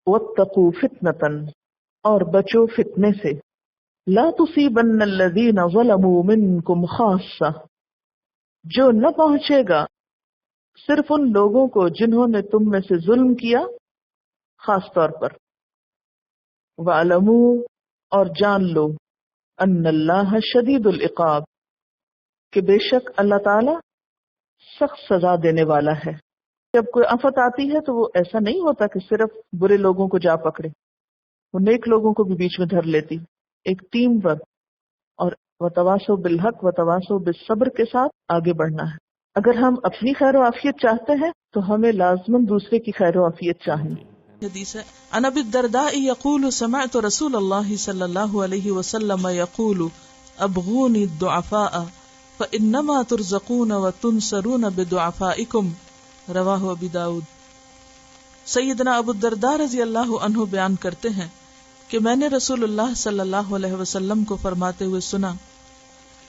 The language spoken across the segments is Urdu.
واتقوا فتنة، اور بچو فتنے سے، لا تصیبن الذین ظلموا منکم خاصہ، جو نہ پہنچے گا صرف ان لوگوں کو جنہوں نے تم میں سے ظلم کیا خاص طور پر۔ وَاعْلَمُوا، اور جان لو، ان اللہ شدید العقاب، کہ بے شک اللہ تعالی سخت سزا دینے والا ہے۔ جب کوئی آفت آتی ہے تو وہ ایسا نہیں ہوتا کہ صرف برے لوگوں کو جا پکڑے، وہ نیک لوگوں کو بھی بیچ میں دھر لیتی، ایک ٹیم ورک، اور وتواصوا بالحق وتواصوا بالصبر کے ساتھ آگے بڑھنا ہے۔ اگر ہم اپنی خیر و عافیت چاہتے ہیں تو ہمیں لازماً دوسرے کی خیر و عافیت چاہیے۔ حدیث ہے عن ابی الدرداء یقول سمعت رسول اللہ صلی اللہ علیہ وسلم یقول ابغونی الضعفاء فانما ترزقون وتنصرون بدعفائکم، رواہ ابی داؤد۔ سیدنا ابو الدرداء رضی اللہ عنہ بیان کرتے ہیں کہ میں نے رسول اللہ صلی اللہ علیہ وسلم کو فرماتے ہوئے سنا،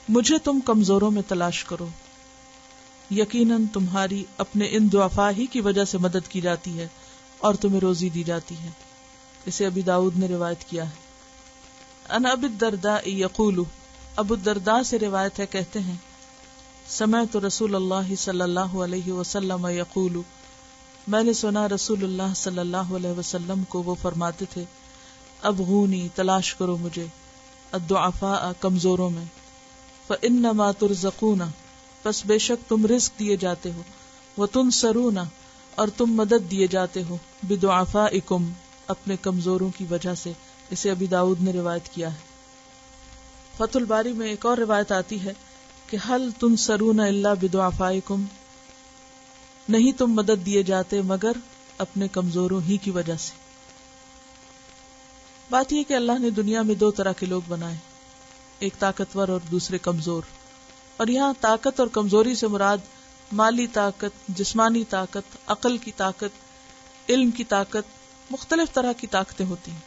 مجھے تم کمزوروں میں تلاش کرو، یقیناً تمہاری اپنے ان ضعفاء ہی کی وجہ سے مدد کی جاتی ہے اور تمہیں روزی دی جاتی ہے۔ اسے ابی داؤد نے روایت کیا ہے۔ ان ابی الدرداء یقول، ابو الدرداء سے روایت ہے، کہتے ہیں سمعت رسول اللہ صلی اللہ علیہ وسلم یقول، میں نے سنا رسول اللہ صلی اللہ علیہ وسلم کو وہ فرماتے تھے، ابغونی، تلاش کرو مجھے، الضعفاء، کمزوروں میں، فانما ترزقون، پس بے شک تم رزق دیے جاتے ہو، وتنصرون، اور تم مدد دیے جاتے ہو، بدعفائکم، اپنے کمزوروں کی وجہ سے۔ اسے ابی داؤد نے روایت کیا ہے۔ فتح الباری میں ایک اور روایت آتی ہے کہ حل تنصرون الا بدعفائکم، نہیں تم مدد دیے جاتے مگر اپنے کمزوروں ہی کی وجہ سے۔ بات یہ کہ اللہ نے دنیا میں دو طرح کے لوگ بنائے، ایک طاقتور اور دوسرے کمزور، اور یہاں طاقت اور کمزوری سے مراد مالی طاقت، جسمانی طاقت، عقل کی طاقت، علم کی طاقت، مختلف طرح کی طاقتیں ہوتی ہیں۔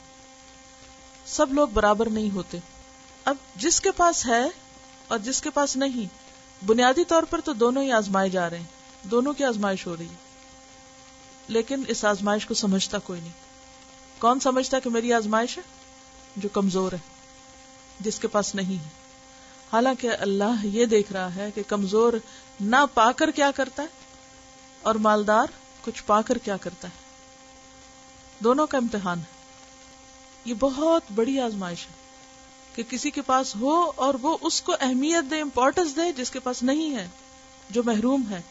سب لوگ برابر نہیں ہوتے۔ اب جس کے پاس ہے اور جس کے پاس نہیں، بنیادی طور پر تو دونوں ہی آزمائے جا رہے ہیں، دونوں کی آزمائش ہو رہی ہے، لیکن اس آزمائش کو سمجھتا کوئی نہیں۔ کون سمجھتا کہ میری آزمائش ہے؟ جو کمزور ہے، جس کے پاس نہیں ہے۔ حالانکہ اللہ یہ دیکھ رہا ہے کہ کمزور نہ پا کر کیا کرتا ہے اور مالدار کچھ پا کر کیا کرتا ہے۔ دونوں کا امتحان ہے۔ یہ بہت بڑی آزمائش ہے کہ کسی کے پاس ہو اور وہ اس کو اہمیت دے، امپورٹنس دے، جس کے پاس نہیں ہے، جو محروم ہے۔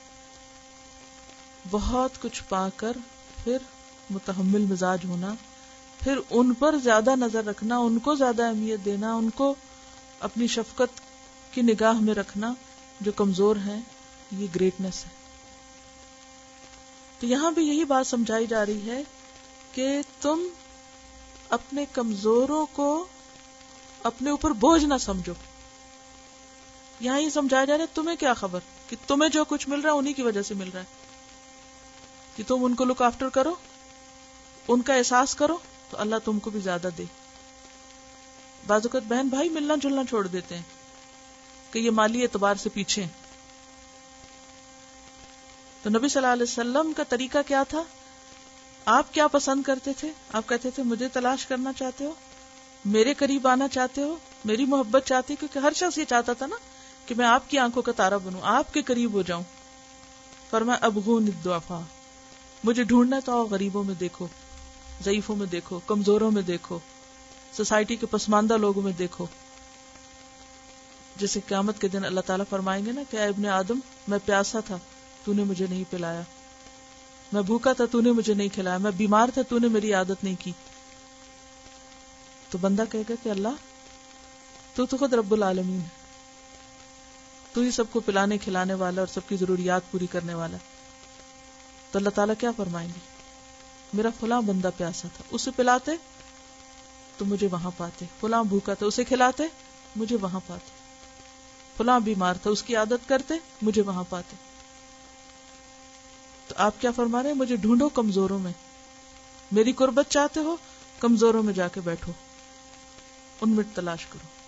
بہت کچھ پا کر پھر متحمل مزاج ہونا، پھر ان پر زیادہ نظر رکھنا، ان کو زیادہ اہمیت دینا، ان کو اپنی شفقت کی نگاہ میں رکھنا، جو کمزور ہیں، یہ گریٹنس ہے۔ تو یہاں بھی یہی بات سمجھائی جا رہی ہے کہ تم اپنے کمزوروں کو اپنے اوپر بوجھ نہ سمجھو۔ یہاں یہ سمجھایا جا رہا ہے تمہیں کیا خبر کہ تمہیں جو کچھ مل رہا ہے انہی کی وجہ سے مل رہا ہے، کہ تم ان کو لک آفٹر کرو، ان کا احساس کرو تو اللہ تم کو بھی زیادہ دے۔ بعض اوقات بہن بھائی ملنا جلنا چھوڑ دیتے ہیں کہ یہ مالی اعتبار سے پیچھے ہیں۔ تو نبی صلی اللہ علیہ وسلم کا طریقہ کیا تھا؟ آپ کیا پسند کرتے تھے؟ آپ کہتے تھے مجھے تلاش کرنا چاہتے ہو، میرے قریب آنا چاہتے ہو، میری محبت چاہتی، کیونکہ ہر شخص یہ چاہتا تھا نا کہ میں آپ کی آنکھوں کا تارا بنوں، آپ کے قریب ہو جاؤں۔ فرمایا ابغون الضعفاء، مجھے ڈھونڈنا تو آؤ، غریبوں میں دیکھو، ضعیفوں میں دیکھو، کمزوروں میں دیکھو، سوسائٹی کے پسماندہ لوگوں میں دیکھو۔ جیسے قیامت کے دن اللہ تعالیٰ فرمائیں گے نا کہ اے ابن آدم، میں پیاسا تھا، تو نے مجھے نہیں پلایا، میں بھوکا تھا، تو نے مجھے نہیں کھلایا، میں بیمار تھا، تو نے میری عادت نہیں کی۔ تو بندہ کہے گا کہ اللہ تو خود رب العالمین ہے، تو ہی سب کو پلانے کھلانے والا اور سب کی ضروریات پوری کرنے والا۔ تو اللہ تعالیٰ کیا فرمائیں گے؟ میرا فلاں بندہ پیاسا تھا، اسے پلاتے تو مجھے وہاں پاتے، فلاں بھوکا تھا، اسے کھلاتے مجھے وہاں پاتے، فلاں بیمار تھا، اس کی عادت کرتے مجھے وہاں پاتے۔ تو آپ کیا فرما رہے ہیں؟ مجھے ڈھونڈو کمزوروں میں، میری قربت چاہتے ہو، کمزوروں میں جا کے بیٹھو، ان میں تلاش کرو۔